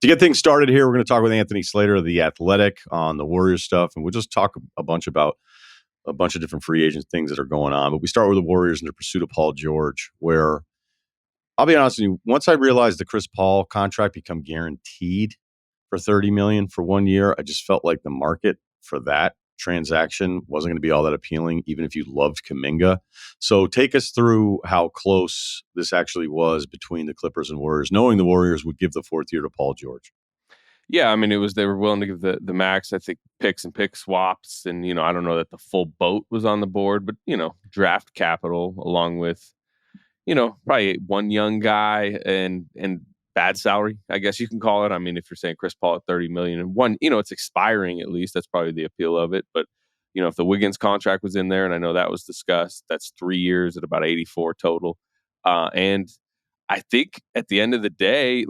To get things started here, we're going to talk with Anthony Slater of The Athletic on the Warriors stuff, and we'll just talk a bunch about a bunch of different free agent things that are going on. But we start with the Warriors and the pursuit of Paul George, where I'll be honest with you, once I realized the Chris Paul contract become guaranteed for $30 million for 1 year, I just felt like the market for that transaction wasn't going to be all that appealing, even if you loved Kuminga. So take us through how close this actually was between the Clippers and Warriors, knowing the Warriors would give the fourth year to Paul George. Yeah, I mean, they were willing to give the max, I think, picks and pick swaps. And, I don't know that the full boat was on the board, but, draft capital along with, probably one young guy and bad salary, I guess you can call it. I mean, if you're saying Chris Paul at $30 million and one, it's expiring at least. That's probably the appeal of it. But, if the Wiggins contract was in there, and I know that was discussed, that's 3 years at about 84 total. And I think at the end of the day,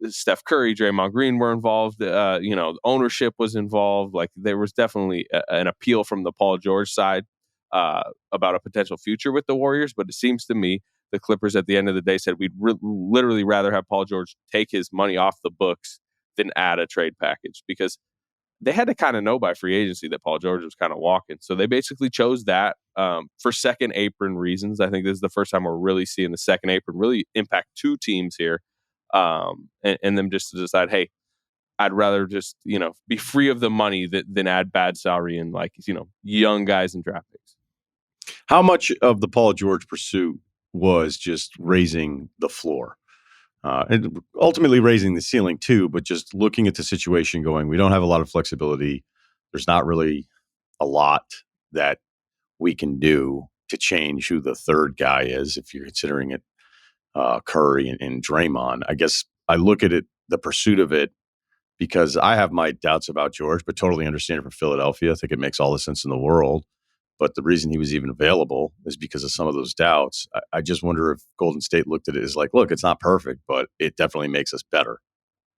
Steph Curry, Draymond Green were involved. Ownership was involved. Like there was definitely an appeal from the Paul George side about a potential future with the Warriors. But it seems to me the Clippers at the end of the day said we'd literally rather have Paul George take his money off the books than add a trade package, because they had to kind of know by free agency that Paul George was kind of walking. So they basically chose that for second apron reasons. I think this is the first time we're really seeing the second apron really impact two teams here. And them just to decide, hey, I'd rather just, be free of the money than add bad salary and young guys and draft picks. How much of the Paul George pursuit was just raising the floor? And ultimately raising the ceiling too, but just looking at the situation going, we don't have a lot of flexibility. There's not really a lot that we can do to change who the third guy is if you're considering it Curry and Draymond. I guess I look at it, the pursuit of it, because I have my doubts about George, but totally understand it for Philadelphia. I think it makes all the sense in the world. But the reason he was even available is because of some of those doubts. I just wonder if Golden State looked at it as like, look, it's not perfect, but it definitely makes us better.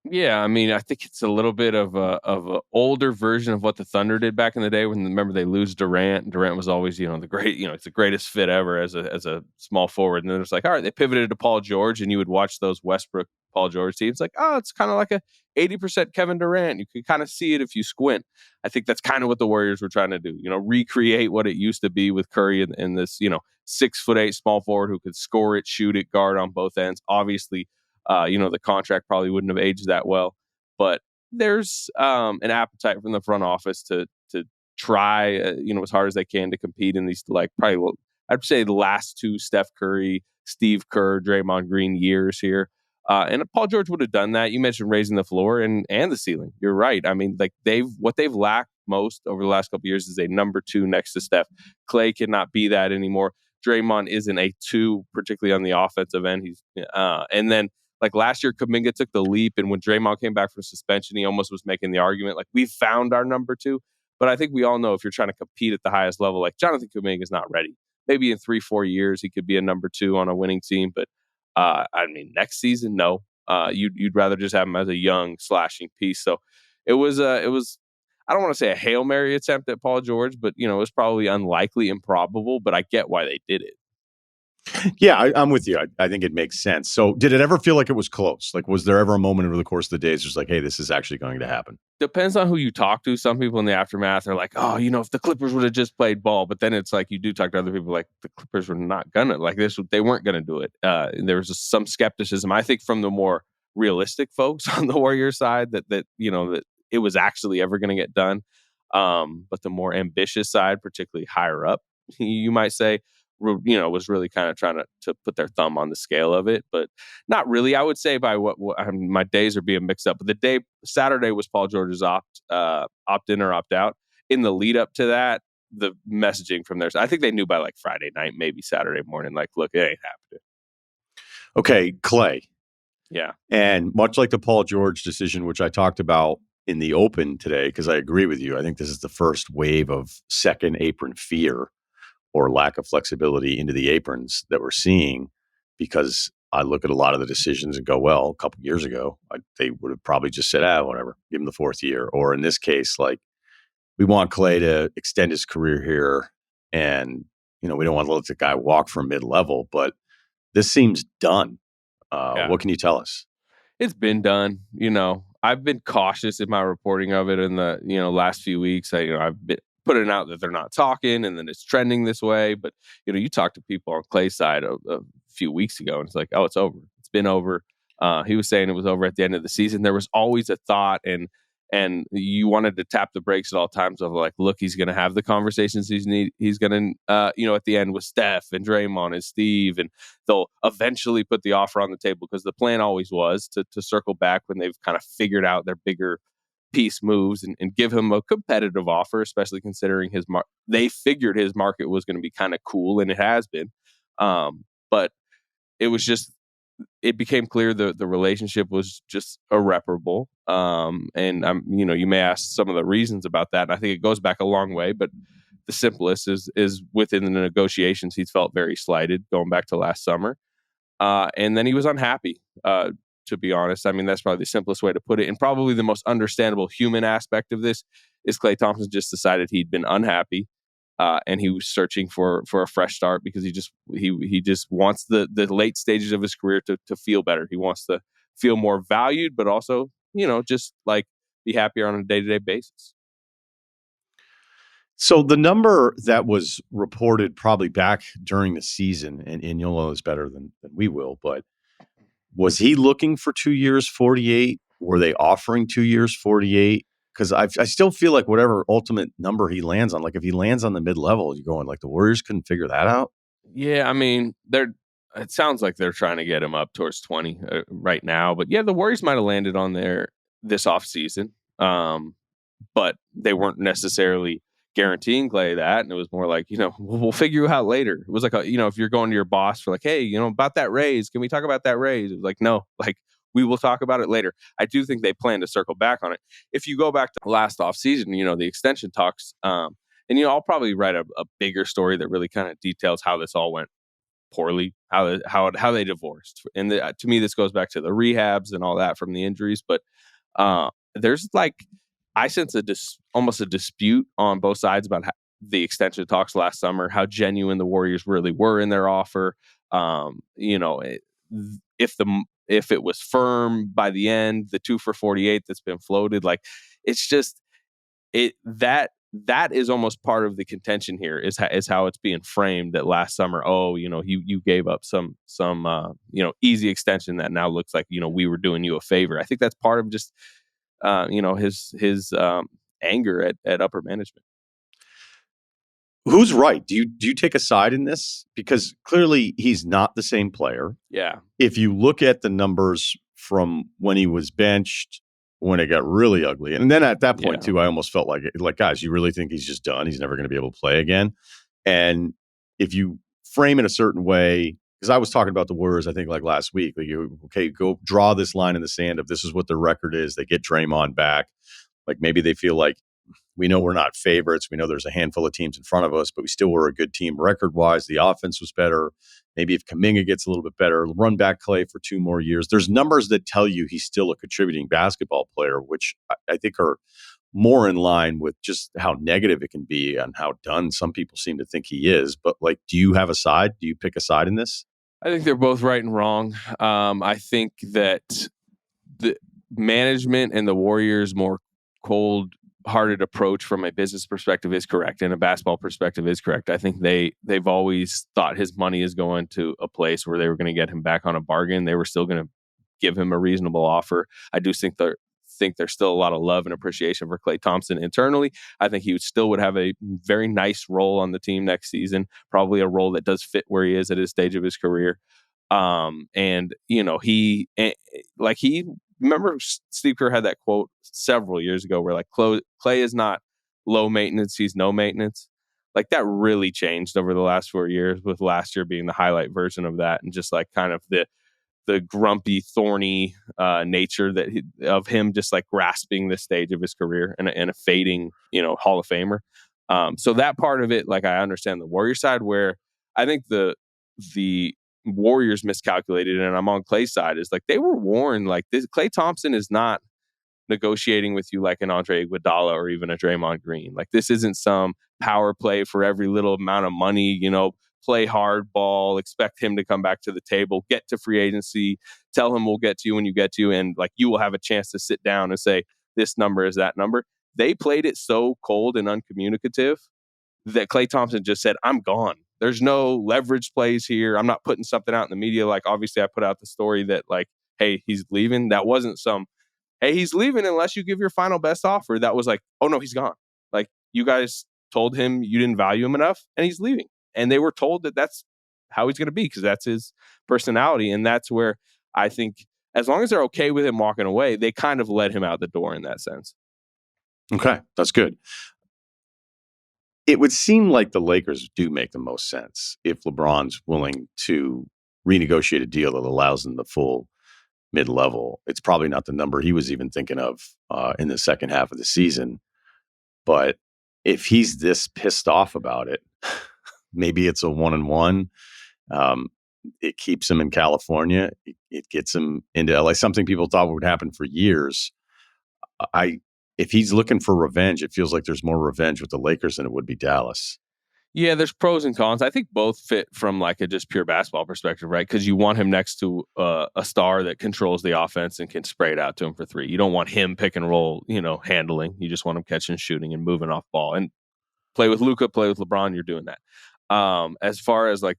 Yeah, I mean, I think it's a little bit of a older version of what the Thunder did back in the day. When remember they lose Durant, and Durant was always the great, it's the greatest fit ever as a small forward. And then it's like, all right, they pivoted to Paul George, and you would watch those Westbrook Paul George teams like, oh, it's kind of like a 80% Kevin Durant. You can kind of see it if you squint. I think that's kind of what the Warriors were trying to do. Recreate what it used to be with Curry and this 6'8" small forward who could score it, shoot it, guard on both ends. Obviously. The contract probably wouldn't have aged that well, but there's an appetite from the front office to try, as hard as they can to compete in these, probably, I'd say the last two Steph Curry, Steve Kerr, Draymond Green years here. And Paul George would have done that. You mentioned raising the floor and the ceiling. You're right. I mean, what they've lacked most over the last couple of years is a number two next to Steph. Klay cannot be that anymore. Draymond isn't a two, particularly on the offensive end. He's and then. Like last year, Kuminga took the leap, and when Draymond came back from suspension, he almost was making the argument, like, we've found our number two. But I think we all know if you're trying to compete at the highest level, like Jonathan Kuminga is not ready. Maybe in 3-4 years, he could be a number two on a winning team. But, next season, no. You'd rather just have him as a young slashing piece. So it was I don't want to say a Hail Mary attempt at Paul George, but, it was probably unlikely, improbable, but I get why they did it. Yeah, I'm with you. I think it makes sense. So did it ever feel like it was close? Like, was there ever a moment over the course of the days just like, hey, this is actually going to happen? Depends on who you talk to. Some people in the aftermath are like, oh, if the Clippers would have just played ball. But then it's like you do talk to other people like the Clippers were not going to like this. They weren't going to do it. There was just some skepticism, I think, from the more realistic folks on the Warriors side that that it was actually ever going to get done. But the more ambitious side, particularly higher up, you might say, was really kind of trying to put their thumb on the scale of it, but not really. I would say by my days are being mixed up, but Saturday was Paul George's opt in or opt out. In the lead up to that, the messaging from there, I think they knew by like Friday night, maybe Saturday morning, like, look, it ain't happening. Okay, Klay. Yeah. And much like the Paul George decision, which I talked about in the open today, because I agree with you, I think this is the first wave of second apron fear or lack of flexibility into the aprons that we're seeing, because I look at a lot of the decisions and go, well, a couple of years ago, they would have probably just said, whatever, give him the fourth year. Or in this case, like, we want Klay to extend his career here, and, we don't want to let the guy walk from mid-level, but this seems done. What can you tell us? It's been done. I've been cautious in my reporting of it in the last few weeks. I've been putting out that they're not talking, and then it's trending this way. But you talk to people on Clay's side a few weeks ago, and it's like, oh, it's over. It's been over. He was saying it was over at the end of the season. There was always a thought, and you wanted to tap the brakes at all times of like, look, he's going to have the conversations he's going to, at the end with Steph and Draymond and Steve, and they'll eventually put the offer on the table, because the plan always was to circle back when they've kind of figured out their bigger piece moves, and give him a competitive offer, especially considering they figured his market was going to be kind of cool, and it has been. But it was just, it became clear the relationship was just irreparable. And you may ask some of the reasons about that. And I think it goes back a long way, but the simplest is within the negotiations, he's felt very slighted going back to last summer. And then he was unhappy, to be honest. I mean, that's probably the simplest way to put it. And probably the most understandable human aspect of this is Klay Thompson just decided he'd been unhappy. And he was searching for a fresh start, because he just wants the late stages of his career to feel better. He wants to feel more valued, but also, just like be happier on a day-to-day basis. So the number that was reported probably back during the season, and you'll know this better than we will, but was he looking for 2 years, 48? Were they offering 2 years, 48? Because I still feel like whatever ultimate number he lands on, like if he lands on the mid-level, you're going like the Warriors couldn't figure that out. Yeah, I mean, it sounds like they're trying to get him up towards 20 right now. But yeah, the Warriors might have landed on there this offseason. But they weren't necessarily guaranteeing Klay that. And it was more like, we'll figure you out later. It was like, if you're going to your boss for like, hey, about that raise, can we talk about that raise? It was like, no, like, we will talk about it later. I do think they plan to circle back on it. If you go back to last offseason, the extension talks, and I'll probably write a bigger story that really kind of details how this all went poorly, how they divorced. And to me, this goes back to the rehabs and all that from the injuries. But there's like, I sense almost a dispute on both sides about the extension talks last summer, how genuine the Warriors really were in their offer. If it was firm by the end, the 2 for 48 that's been floated, like, it's just that is almost part of the contention here is how it's being framed that last summer. Oh, you gave up some easy extension that now looks like, we were doing you a favor. I think that's part of just, his anger at upper management. Who's right? Do you take a side in this? Because clearly he's not the same player. Yeah. If you look at the numbers from when he was benched, when it got really ugly, and then at that point too, I almost felt like guys, you really think he's just done? He's never going to be able to play again. And if you frame it a certain way, because I was talking about the Warriors, I think like last week, like go draw this line in the sand of this is what their record is. They get Draymond back. Like maybe they feel like, we know we're not favorites. We know there's a handful of teams in front of us, but we still were a good team record-wise. The offense was better. Maybe if Kuminga gets a little bit better, run back Klay for 2 more years. There's numbers that tell you he's still a contributing basketball player, which I think are more in line with just how negative it can be and how done some people seem to think he is. But like, do you have a side? Do you pick a side in this? I think they're both right and wrong. I think that the management and the Warriors' more cold-hearted approach from a business perspective is correct, and a basketball perspective is correct. I think they've always thought his money is going to a place where they were going to get him back on a bargain. They were still going to give him a reasonable offer. I do think there's still a lot of love and appreciation for Klay Thompson internally. I think he would have a very nice role on the team next season, probably a role that does fit where he is at his stage of his career. And he remember Steve Kerr had that quote several years ago where like Klay is not low maintenance, he's no maintenance. Like that really changed over the last 4 years, with last year being the highlight version of that, and just like kind of the grumpy, thorny nature of him just like grasping the stage of his career and a fading, Hall of Famer. So that part of it, like I understand the Warrior side, where I think the Warriors miscalculated, and I'm on Klay's side, is like they were warned, like this Klay Thompson is not negotiating with you like an Andre Iguodala or even a Draymond Green. Like this isn't some power play for every little amount of money, play hardball, expect him to come back to the table, get to free agency, tell him we'll get to you when you get to you, and like you will have a chance to sit down and say this number is that number. They played it so cold and uncommunicative that Klay Thompson just said, I'm gone. There's no leverage plays here. I'm not putting something out in the media. Like, obviously, I put out the story that, like, hey, he's leaving. That wasn't some, hey, he's leaving unless you give your final best offer. That was like, oh, no, he's gone. Like, you guys told him you didn't value him enough, and he's leaving. And they were told that that's how he's going to be because that's his personality. And that's where I think as long as they're okay with him walking away, they kind of let him out the door in that sense. Okay, that's good. It would seem like the Lakers do make the most sense if LeBron's willing to renegotiate a deal that allows them the full mid-level. It's probably not the number he was even thinking of in the second half of the season. But if he's this pissed off about it, maybe it's a 1-1. It keeps him in California. It gets him into LA. Something people thought would happen for years. If he's looking for revenge, it feels like there's more revenge with the Lakers than it would be Dallas. Yeah, there's pros and cons. I think both fit from like a just pure basketball perspective, right? Because you want him next to a star that controls the offense and can spray it out to him for three. You don't want him pick and roll, handling. You just want him catching, shooting, and moving off ball. And play with Luka, play with LeBron. You're doing that. As far as like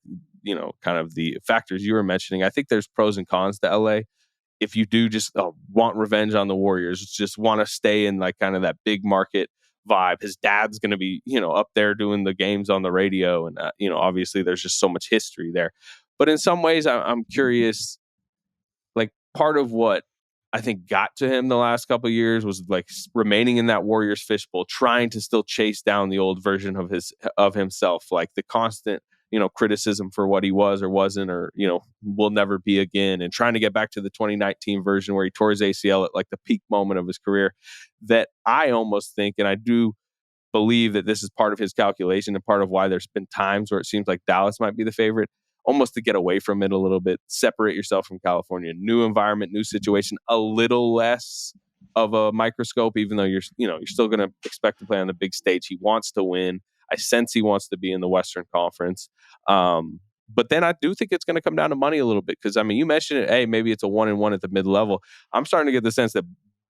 kind of the factors you were mentioning, I think there's pros and cons to LA. If you do just want revenge on the Warriors, just want to stay in like kind of that big market vibe. His dad's going to be, up there doing the games on the radio. And, obviously there's just so much history there. But in some ways, I'm curious, like part of what I think got to him the last couple of years was like remaining in that Warriors fishbowl, trying to still chase down the old version of himself, like the constant criticism for what he was or wasn't, or, will never be again. And trying to get back to the 2019 version where he tore his ACL at like the peak moment of his career. That I almost think, and I do believe that this is part of his calculation and part of why there's been times where it seems like Dallas might be the favorite, almost to get away from it a little bit, separate yourself from California, new environment, new situation, a little less of a microscope, even though you're still going to expect to play on the big stage. He wants to win. I sense he wants to be in the Western Conference. But then I do think it's going to come down to money a little bit because, you mentioned it, hey, maybe it's a 1-1 at the mid-level. I'm starting to get the sense that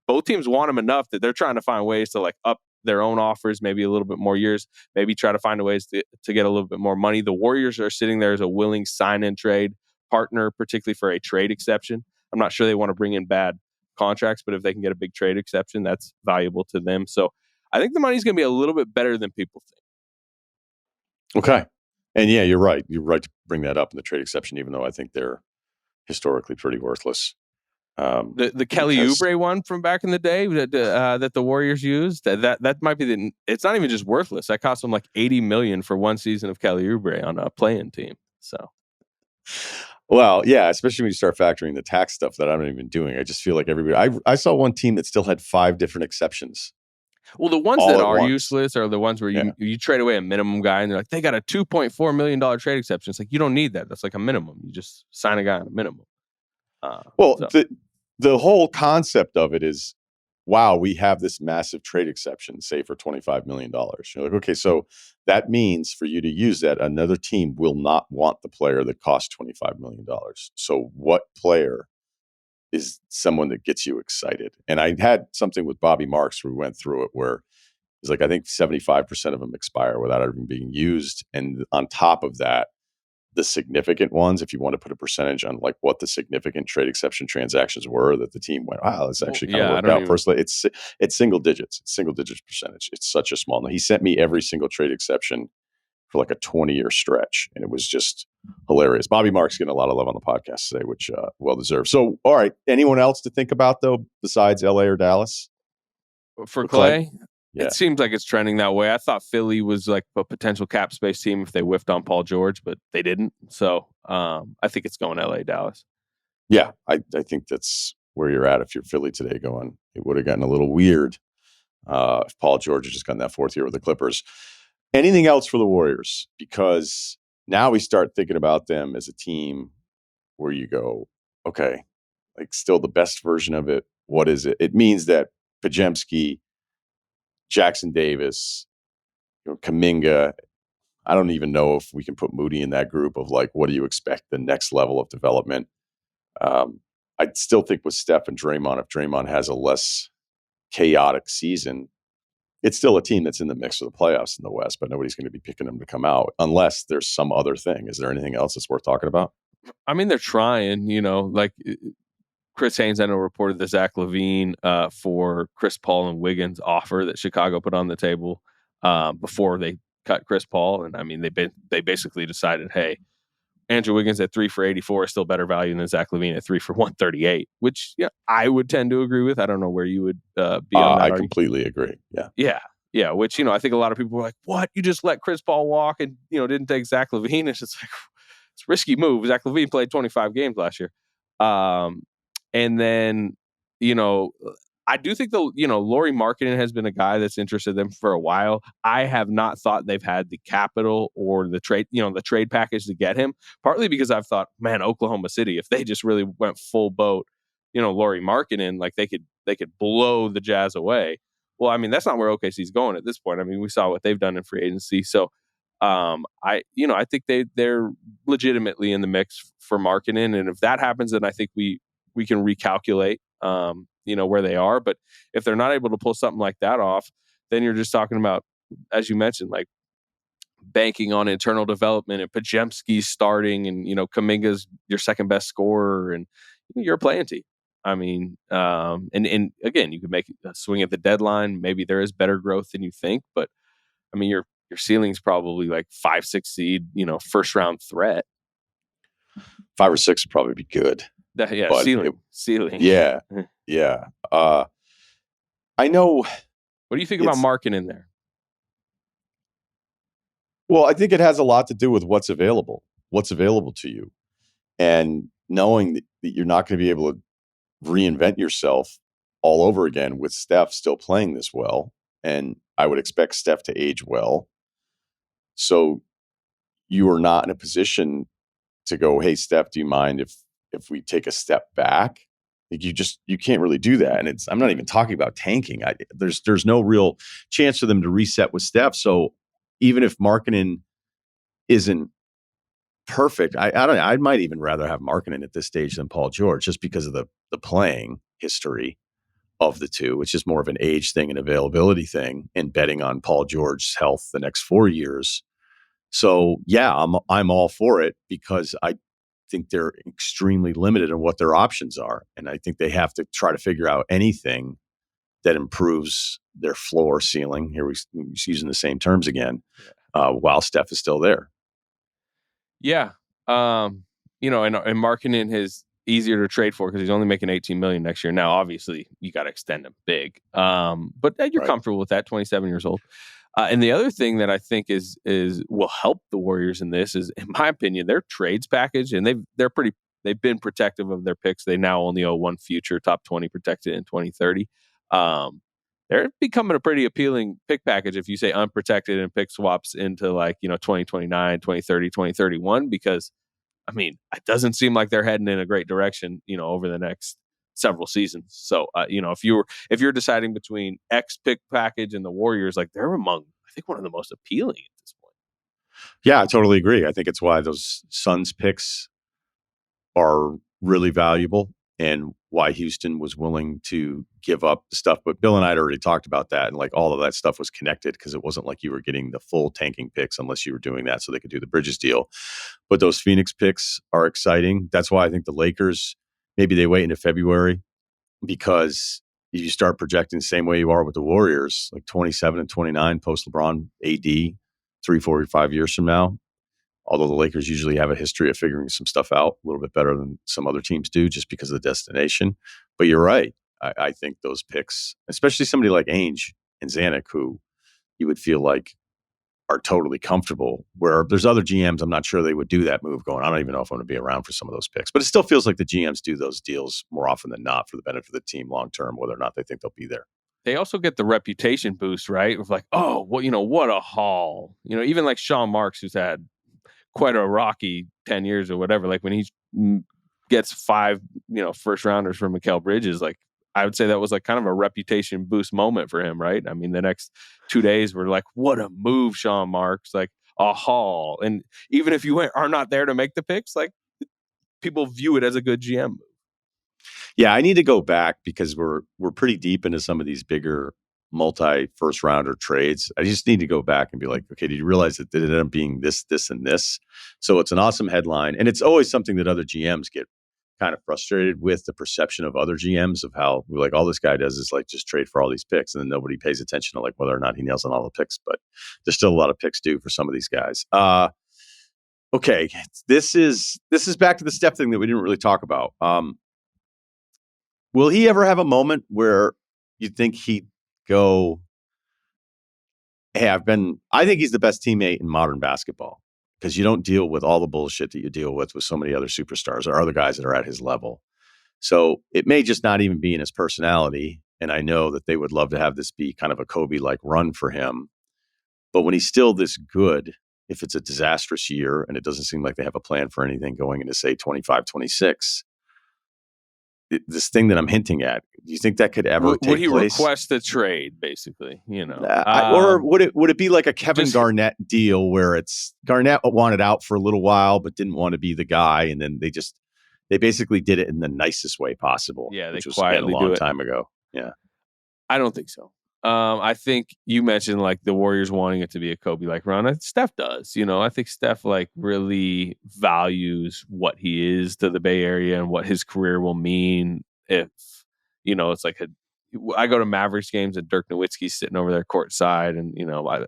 both teams want him enough that they're trying to find ways to like up their own offers, maybe a little bit more years, maybe try to find ways to get a little bit more money. The Warriors are sitting there as a willing sign-and-trade partner, particularly for a trade exception. I'm not sure they want to bring in bad contracts, but if they can get a big trade exception, that's valuable to them. So I think the money's going to be a little bit better than people think. Okay. And yeah, you're right. You're right to bring that up in the trade exception, even though I think they're historically pretty worthless. The Kelly Oubre one from back in the day that the Warriors used, that might be it's not even just worthless. That cost them like $80 million for one season of Kelly Oubre on a playing team. So, well, yeah, especially when you start factoring the tax stuff that I'm not even doing. I just feel like everybody. I saw one team that still had 5 different exceptions. Well, the ones that are useless are the ones where you trade away a minimum guy and they're like, they got a $2.4 million trade exception. It's like, you don't need that. That's like a minimum. You just sign a guy on a minimum. The whole concept of it is, wow, we have this massive trade exception, say for $25 million. You're like, okay, so that means for you to use that, another team will not want the player that costs $25 million. So what player is someone that gets you excited? And I had something with Bobby Marks where we went through it where it's like, I think 75% of them expire without even being used. And on top of that, the significant ones, if you want to put a percentage on like what the significant trade exception transactions were that the team went, wow, this actually kind of worked out. Personally, it's single digits. It's single digits percentage. It's such a small. He sent me every single trade exception for like a 20-year stretch, and it was just hilarious. Bobby Marks getting a lot of love on the podcast today, which well deserved. So, all right, anyone else to think about though besides LA or Dallas for Klay? Yeah. It seems like it's trending that way. I thought Philly was like a potential cap space team if they whiffed on Paul George, but they didn't. So I think it's going LA, Dallas. Yeah, I think that's where you're at. If you're Philly today going, it would have gotten a little weird if Paul George had just gotten that 4th year with the Clippers. Anything else for the Warriors? Because now we start thinking about them as a team where you go, okay, like still the best version of it. What is it? It means that Podziemski, Jackson Davis, Kuminga, I don't even know if we can put Moody in that group of like, what do you expect the next level of development? I still think with Steph and Draymond, if Draymond has a less chaotic season, it's still a team that's in the mix of the playoffs in the West, but nobody's going to be picking them to come out unless there's some other thing. Is there anything else that's worth talking about? I mean, they're trying, like Chris Haynes, I know, reported the Zach LaVine for Chris Paul and Wiggins offer that Chicago put on the table before they cut Chris Paul. And I mean, they basically decided, hey, Andrew Wiggins at 3 for 84 is still better value than Zach LaVine at 3 for 138, which I would tend to agree with. I don't know where you would be on that I argument. completely agree. Yeah. Yeah. Which, I think a lot of people were like, what? You just let Chris Paul walk and, didn't take Zach LaVine? It's just like, it's a risky move. Zach LaVine played 25 games last year. And then, I do think Lauri Markkanen has been a guy that's interested in them for a while. I have not thought they've had the capital or the trade package to get him, partly because I've thought, man, Oklahoma City, if they just really went full boat, Lauri Markkanen, like they could blow the Jazz away. Well, I mean, that's not where OKC's going at this point. I mean, we saw what they've done in free agency. So, I think they're legitimately in the mix for Markkanen. And if that happens, then I think we can recalculate, where they are. But if they're not able to pull something like that off, then you're just talking about, as you mentioned, like banking on internal development and Pajemski starting and, Kuminga's your second best scorer and you're a playing team. I mean, and again, you could make a swing at the deadline. Maybe there is better growth than you think, but I mean, your ceiling's probably like 5-6 seed, first round threat. 5 or 6 would probably be good. Ceiling. Yeah. Yeah. I know. What do you think about Markkanen in there? Well, I think it has a lot to do with what's available to you. And knowing that you're not going to be able to reinvent yourself all over again with Steph still playing this well. And I would expect Steph to age well. So you are not in a position to go, hey, Steph, do you mind if we take a step back? Like you can't really do that. And I'm not even talking about tanking. There's no real chance for them to reset with Steph. So even if Markkanen isn't perfect, I don't know. I might even rather have Markkanen at this stage than Paul George, just because of the playing history of the two. It's just more of an age thing and availability thing, and betting on Paul George's health the next 4 years. So yeah, I'm all for it because I think they're extremely limited in what their options are, and I think they have to try to figure out anything that improves their floor ceiling. Here we're using the same terms again, while Steph is still there. Yeah, and Markkanen is easier to trade for because he's only making $18 million next year. Now, obviously, you got to extend him big, but you're comfortable with that. 27 years old. And the other thing that I think is will help the Warriors in this is, in my opinion, their trades package, and they've been protective of their picks. They now only owe one future top 20 protected in 2030. They're becoming a pretty appealing pick package if you say unprotected and pick swaps into 2029, 2030, 2031, because I mean, it doesn't seem like they're heading in a great direction, over the next several seasons. So, if you're deciding between X pick package and the Warriors, like they're among, I think, one of the most appealing at this point. Yeah, I totally agree. I think it's why those Suns picks are really valuable and why Houston was willing to give up stuff. But Bill and I had already talked about that, and like all of that stuff was connected because it wasn't like you were getting the full tanking picks unless you were doing that so they could do the Bridges deal. But those Phoenix picks are exciting. That's why I think the Lakers, maybe they wait into February, because if you start projecting the same way you are with the Warriors, like 27 and 29 post LeBron AD 3, 4, 5 years from now, although the Lakers usually have a history of figuring some stuff out a little bit better than some other teams do just because of the destination. But you're right. I think those picks, especially somebody like Ainge and Zanuck, who you would feel like are totally comfortable, where there's other GMs, I'm not sure they would do that move going, I don't even know if I'm going to be around for some of those picks. But it still feels like the GMs do those deals more often than not for the benefit of the team long term, whether or not they think they'll be there. They also get the reputation boost, right? Of like, oh, well, what a haul. Even like Sean Marks, who's had quite a rocky 10 years or whatever, like when he gets 5 first rounders from Mikal Bridges, like I would say that was like kind of a reputation boost moment for him, right? I mean, the next 2 days were like, what a move, Sean Marks. Like, a haul. And even if you are not there to make the picks, like people view it as a good GM move. Yeah, I need to go back because we're pretty deep into some of these bigger multi first rounder trades. I just need to go back and be like, okay, did you realize that it ended up being this, this, and this? So it's an awesome headline, and it's always something that other GMs get kind of frustrated with, the perception of other GMs of how we're like, all this guy does is like just trade for all these picks, and then nobody pays attention to like whether or not he nails on all the picks. But there's still a lot of picks due for some of these guys. Okay, this is back to the Steph thing that we didn't really talk about. Will he ever have a moment where you think he'd go, hey, I think he's the best teammate in modern basketball, because you don't deal with all the bullshit that you deal with so many other superstars or other guys that are at his level. So it may just not even be in his personality. And I know that they would love to have this be kind of a Kobe-like run for him. But when he's still this good, if it's a disastrous year and it doesn't seem like they have a plan for anything going into, say, 25, 26, this thing that I'm hinting at, do you think that could ever take place? Would he request a trade, basically? Or would it be like a Kevin Garnett deal where it's Garnett wanted out for a little while but didn't want to be the guy, and then they basically did it in the nicest way possible. Yeah, which was quietly a long time ago. Yeah, I don't think so. I think you mentioned like the Warriors wanting it to be a Kobe-like run. Steph does. I think Steph like really values what he is to the Bay Area and what his career will mean if, it's like I go to Mavericks games and Dirk Nowitzki's sitting over there courtside, and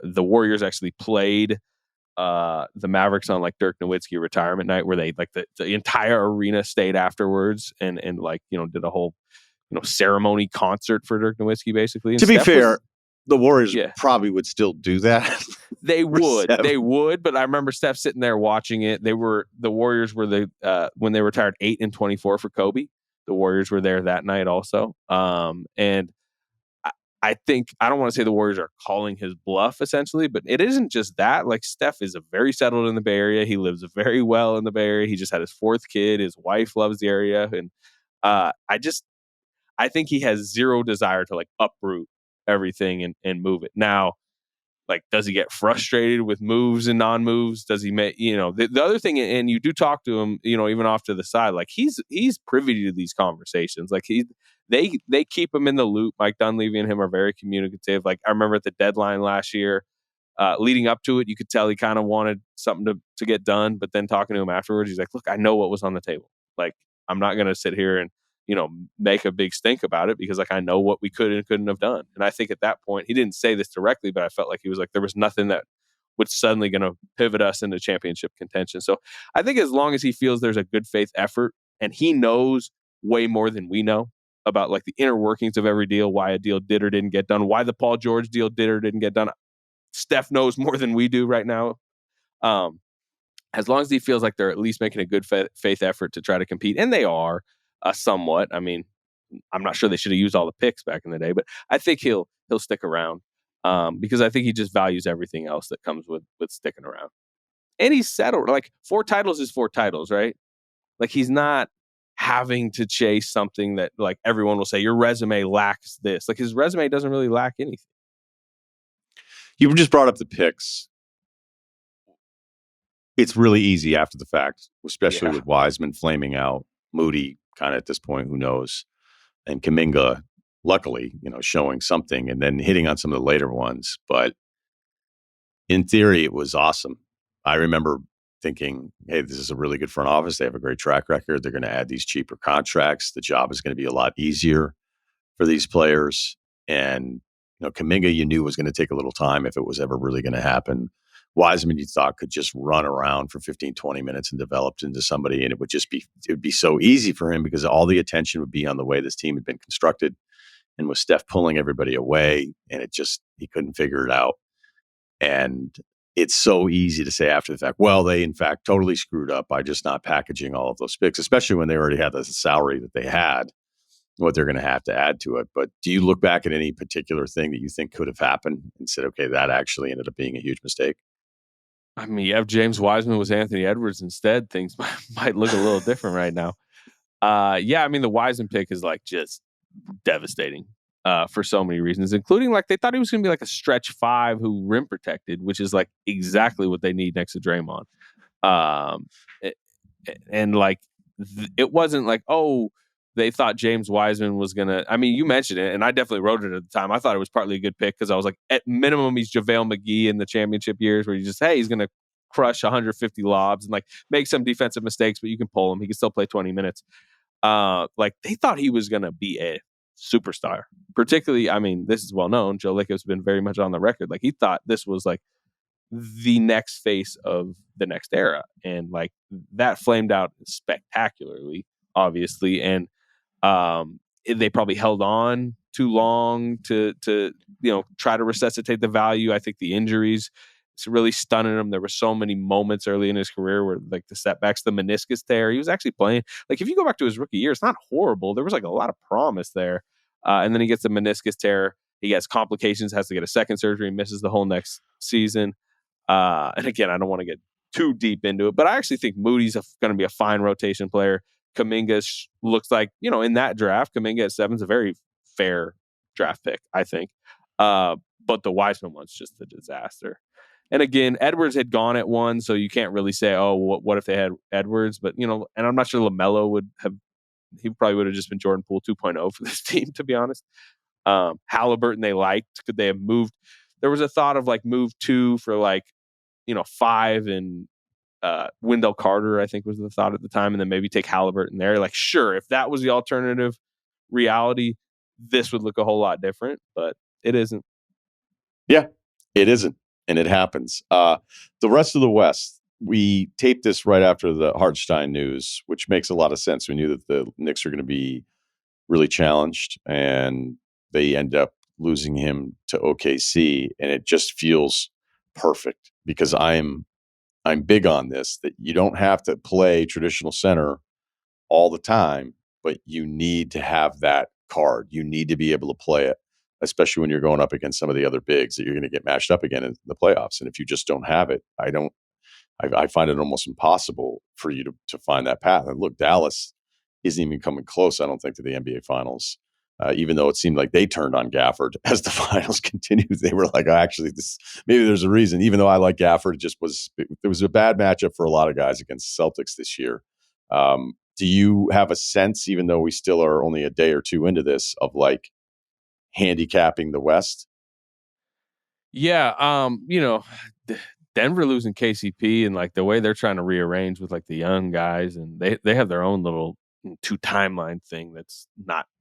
the Warriors actually played the Mavericks on like Dirk Nowitzki retirement night, where they like the entire arena stayed afterwards and like did a whole ceremony concert for Dirk Nowitzki, basically. And to be fair, the Warriors probably would still do that. They would, but I remember Steph sitting there watching it. The Warriors were when they retired 8 and 24 for Kobe. The Warriors were there that night also. And I think, I don't want to say the Warriors are calling his bluff essentially, but it isn't just that. Like, Steph is very settled in the Bay Area. He lives very well in the Bay Area. He just had his 4th kid. His wife loves the area. And I think he has zero desire to like uproot everything and move it. Now, like, does he get frustrated with moves and non-moves? Does he make, the other thing, and you do talk to him, even off to the side, like he's privy to these conversations. Like they keep him in the loop. Mike Dunleavy and him are very communicative. Like, I remember at the deadline last year, leading up to it, you could tell he kind of wanted something to get done, but then talking to him afterwards, he's like, look, I know what was on the table. Like, I'm not going to sit here and make a big stink about it, because like I know what we could and couldn't have done. And I think at that point, he didn't say this directly, but I felt like he was like, there was nothing that was suddenly going to pivot us into championship contention. So I think as long as he feels there's a good faith effort, and he knows way more than we know about like the inner workings of every deal, why a deal did or didn't get done, why the Paul George deal did or didn't get done. Steph knows more than we do right now. As long as he feels like they're at least making a good faith effort to try to compete, and they are, somewhat. I mean, I'm not sure they should have used all the picks back in the day, but I think he'll stick around, because I think he just values everything else that comes with sticking around. And he's settled. Like, 4 titles is 4 titles, right? Like, he's not having to chase something that like everyone will say your resume lacks this. Like, his resume doesn't really lack anything. You just brought up the picks. It's really easy after the fact, especially with Wiseman flaming out, Moody kind of at this point, who knows, and Kuminga, luckily, showing something and then hitting on some of the later ones. But in theory, it was awesome. I remember thinking, hey, this is a really good front office. They have a great track record. They're going to add these cheaper contracts. The job is going to be a lot easier for these players. And, Kuminga, you knew was going to take a little time if it was ever really going to happen. Wiseman, you thought, could just run around for 15, 20 minutes and develop into somebody. And it would be so easy for him, because all the attention would be on the way this team had been constructed, and with Steph pulling everybody away, and he couldn't figure it out. And it's so easy to say after the fact, well, they in fact totally screwed up by just not packaging all of those picks, especially when they already had the salary that they had, what they're going to have to add to it. But do you look back at any particular thing that you think could have happened and said, okay, that actually ended up being a huge mistake? I mean, you have James Wiseman with Anthony Edwards instead. Things might look a little different right now. I mean, the Wiseman pick is like just devastating. for so many reasons, including like they thought he was going to be like a stretch five who rim protected, which is like exactly what they need next to Draymond. Um, it- and like it wasn't like, oh, they thought James Wiseman was gonna. I mean, you mentioned it, and I definitely wrote it at the time. I thought it was partly a good pick because I was like, at minimum, he's JaVale McGee in the championship years, where you just, hey, he's gonna crush 150 lobs and like make some defensive mistakes, but you can pull him. He can still play 20 minutes. Like they thought he was gonna be a superstar. Particularly, I mean, this is well known. Joe Lacob's been very much on the record. Like he thought this was like the next face of the next era, and like that flamed out spectacularly, obviously. And they probably held on too long to try to resuscitate the value. I think the injuries, it's really stunning him. There were so many moments early in his career where like the setbacks, the meniscus tear, he was actually playing. Like if you go back to his rookie year, it's not horrible. There was like a lot of promise there. And then he gets the meniscus tear. He gets complications, has to get a second surgery, misses the whole next season. And again, I don't want to get too deep into it, but I actually think Moody's going to be a fine rotation player. Kuminga looks like, in that draft, Kuminga at 7 is a very fair draft pick, I think. But the Wiseman one's just a disaster. And again, Edwards had gone at 1, so you can't really say, oh, what if they had Edwards? But, and I'm not sure LaMelo he probably would have just been Jordan Poole 2.0 for this team, to be honest. Halliburton they liked. Could they have moved? There was a thought of like move 2 for like, 5 and Wendell Carter, I think was the thought at the time, and then maybe take Halliburton there. Like, sure, if that was the alternative reality, this would look a whole lot different, but it isn't. Yeah, it isn't, and it happens. The rest of the West, we taped this right after the Hartenstein news, which makes a lot of sense. We knew that the Knicks are going to be really challenged, and they end up losing him to OKC, and it just feels perfect because I'm big on this, that you don't have to play traditional center all the time, but you need to have that card. You need to be able to play it, especially when you're going up against some of the other bigs that you're going to get matched up again in the playoffs. And if you just don't have it, I find it almost impossible for you to find that path. And look, Dallas isn't even coming close, I don't think, to the NBA Finals. Even though it seemed like they turned on Gafford as the finals continued, they were like, oh, actually, maybe there's a reason. Even though I like Gafford, it was a bad matchup for a lot of guys against Celtics this year. Do you have a sense, even though we still are only a day or two into this, of like handicapping the West? Yeah, Denver losing KCP and like the way they're trying to rearrange with like the young guys, and they have their own little 2 timeline thing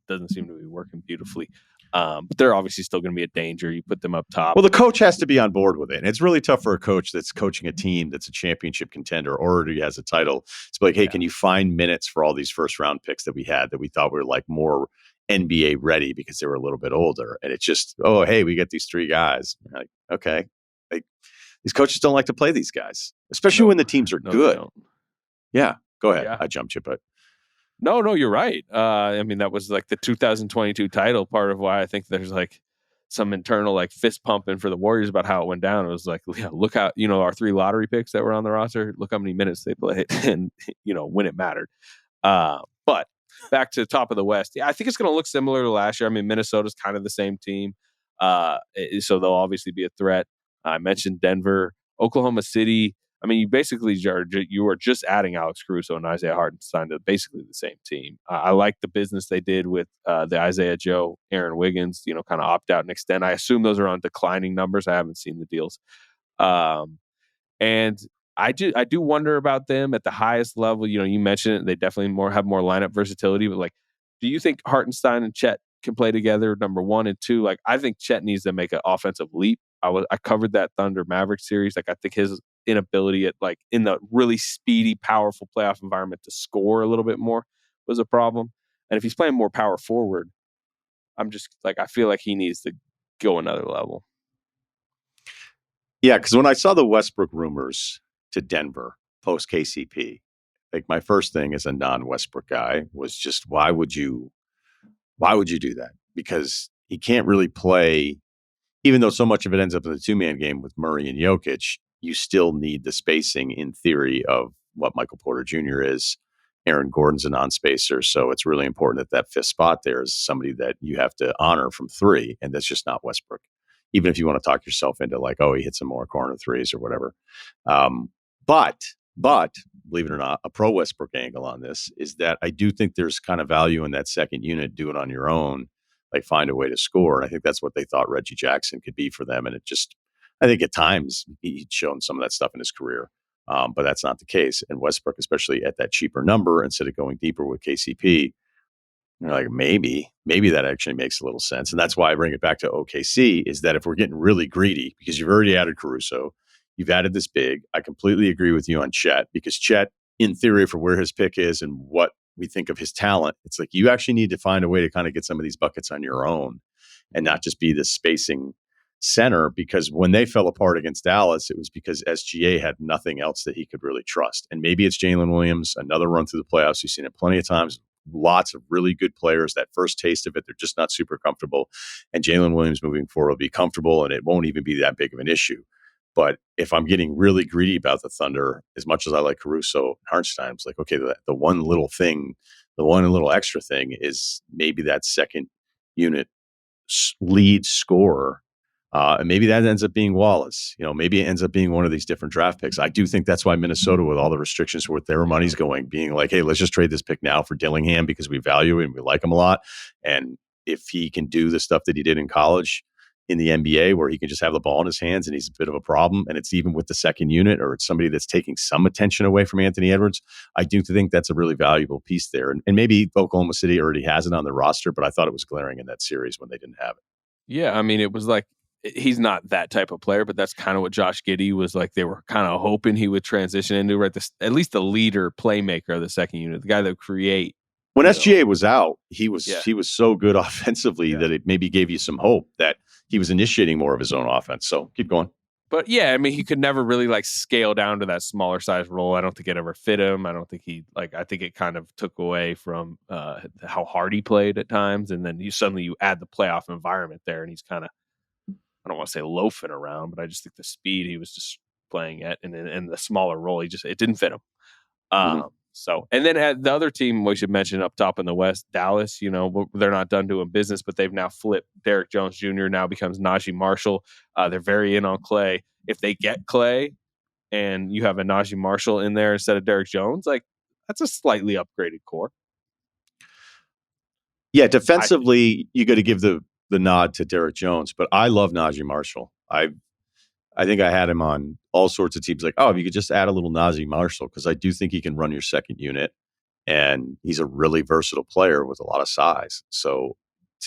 doesn't seem to be working beautifully. But they're obviously still going to be a danger. You put them up top. Well, the coach has to be on board with it. And it's really tough for a coach that's coaching a team that's a championship contender or already has a title. It's like, hey, can you find minutes for all these first round picks that we had that we thought were like more NBA ready because they were a little bit older? And it's just, oh, hey, we get these 3 guys. Like, okay. Like, these coaches don't like to play these guys, especially when the teams are good. Yeah. Go ahead. Yeah. I jumped you, but. No, you're right. I mean, that was like the 2022 title. Part of why I think there's like some internal like fist pumping for the Warriors about how it went down. It was like, yeah, look how, our 3 lottery picks that were on the roster. Look how many minutes they played, and when it mattered. But back to the top of the West, yeah, I think it's going to look similar to last year. I mean, Minnesota's kind of the same team, so they'll obviously be a threat. I mentioned Denver, Oklahoma City. I mean, you are just adding Alex Caruso and Isaiah Hartenstein to basically the same team. I like the business they did with the Isaiah Joe, Aaron Wiggins, kind of opt out and extend. I assume those are on declining numbers. I haven't seen the deals. And I do wonder about them at the highest level. You mentioned it. They definitely have more lineup versatility. But like, do you think Hartenstein and Chet can play together? Number 1 and 2. Like, I think Chet needs to make an offensive leap. I covered that Thunder Mavericks series. Like, I think his inability at like in the really speedy, powerful playoff environment to score a little bit more was a problem. And if he's playing more power forward, I'm just like, I feel like he needs to go another level. Yeah, because when I saw the Westbrook rumors to Denver post KCP, like my first thing as a non-Westbrook guy was just why would you do that? Because he can't really play, even though so much of it ends up in the 2-man game with Murray and Jokic. You still need the spacing in theory of what Michael Porter Jr. is. Aaron Gordon's a non-spacer, so it's really important that fifth spot there is somebody that you have to honor from three, and that's just not Westbrook. Even if you want to talk yourself into like, oh, he hit some more corner threes or whatever. Um, but believe it or not, a pro Westbrook angle on this is that I do think there's kind of value in that second unit. Do it on your own, like find a way to score. And I think that's what they thought Reggie Jackson could be for them. And it just, I think at times he'd shown some of that stuff in his career. But that's not the case. And Westbrook, especially at that cheaper number, instead of going deeper with KCP, you're like, maybe that actually makes a little sense. And that's why I bring it back to OKC, is that if we're getting really greedy, because you've already added Caruso, you've added this big, I completely agree with you on Chet, because Chet, in theory, for where his pick is and what we think of his talent, it's like you actually need to find a way to kind of get some of these buckets on your own and not just be this spacing center, because when they fell apart against Dallas, it was because SGA had nothing else that he could really trust. And maybe it's Jalen Williams, another run through the playoffs. You've seen it plenty of times. Lots of really good players. That first taste of it, they're just not super comfortable. And Jalen Williams moving forward will be comfortable, and it won't even be that big of an issue. But if I'm getting really greedy about the Thunder, as much as I like Caruso and Hartenstein, it's like, okay, the one little thing, the one little extra thing is maybe that second unit lead scorer. And maybe that ends up being Wallace. Maybe it ends up being one of these different draft picks. I do think that's why Minnesota, with all the restrictions where their money's going, being like, hey, let's just trade this pick now for Dillingham because we value him and we like him a lot. And if he can do the stuff that he did in college in the NBA, where he can just have the ball in his hands and he's a bit of a problem, and it's even with the second unit, or it's somebody that's taking some attention away from Anthony Edwards, I do think that's a really valuable piece there. And maybe Oklahoma City already has it on their roster, but I thought it was glaring in that series when they didn't have it. Yeah, I mean, it was like, he's not that type of player, but that's kind of what Josh Giddey was like. They were kind of hoping he would transition into, right, this, at least the leader playmaker of the second unit, the guy that would create. When SGA was out, he was so good offensively that it maybe gave you some hope that he was initiating more of his own offense. So keep going. But yeah, I mean, he could never really like scale down to that smaller size role. I don't think it ever fit him. I don't think I think it kind of took away from how hard he played at times. And then you add the playoff environment there, and he's kind of, I don't want to say loafing around, but I just think the speed he was just playing at, and the smaller role, it didn't fit him. So, and then the other team we should mention up top in the West, Dallas, they're not done doing business, but they've now flipped. Derek Jones Jr. now becomes Najee Marshall. They're very in on Klay. If they get Klay and you have a Najee Marshall in there instead of Derek Jones, like, that's a slightly upgraded core. Yeah, defensively, you got to give the nod to Derek Jones, but I love Najee Marshall. I think I had him on all sorts of teams. Like, if you could just add a little Najee Marshall, because I do think he can run your second unit, and he's a really versatile player with a lot of size. So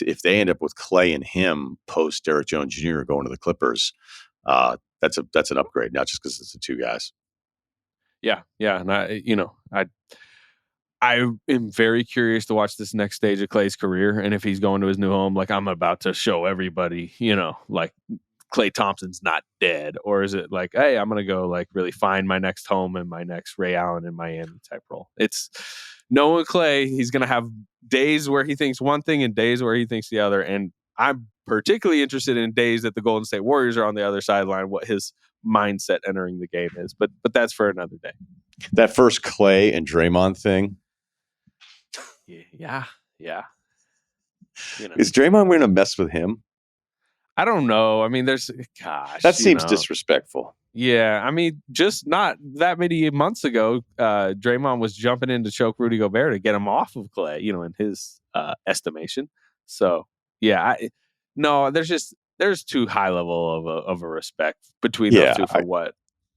if they end up with Klay and him post Derek Jones Jr. going to the Clippers, that's an upgrade, not just because it's the two guys. Yeah, and I am very curious to watch this next stage of Klay's career, and if he's going to his new home, like, I'm about to show everybody, like, Klay Thompson's not dead, or is it like, hey, I'm gonna go like really find my next home and my next Ray Allen in Miami type role? It's knowing Klay, he's gonna have days where he thinks one thing and days where he thinks the other, and I'm particularly interested in days that the Golden State Warriors are on the other sideline, what his mindset entering the game is. But that's for another day. That first Klay and Draymond thing. Yeah. Is Draymond going to mess with him? I don't know. I mean, that seems disrespectful. Yeah. I mean, just not that many months ago, Draymond was jumping in to choke Rudy Gobert to get him off of Klay, in his estimation. So, yeah, there's too high level of a respect between those two for what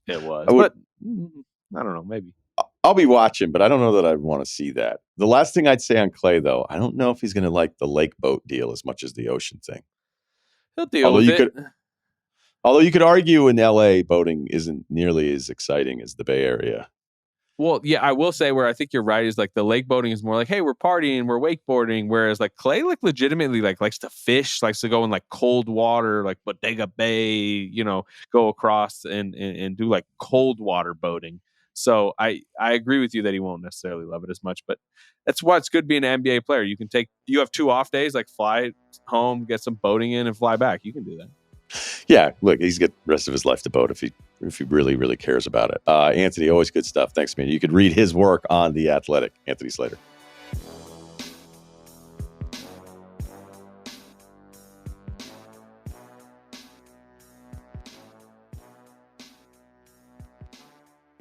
it was. But I don't know, maybe. I'll be watching, but I don't know that I'd want to see that. The last thing I'd say on Klay, though, I don't know if he's going to like the lake boat deal as much as the ocean thing. He'll deal with it. Although you could argue in LA, boating isn't nearly as exciting as the Bay Area. Well, yeah, I will say where I think you're right is like the lake boating is more like, hey, we're partying, we're wakeboarding. Whereas like Klay, like legitimately like likes to fish, likes to go in like cold water, like Bodega Bay, go across and do like cold water boating. So I agree with you that he won't necessarily love it as much, but that's why it's good being an NBA player. You have 2 off days, like fly home, get some boating in and fly back. You can do that. Yeah, look, he's got the rest of his life to vote if he really, really cares about it. Anthony, always good stuff. Thanks, man. You could read his work on The Athletic, Anthony Slater.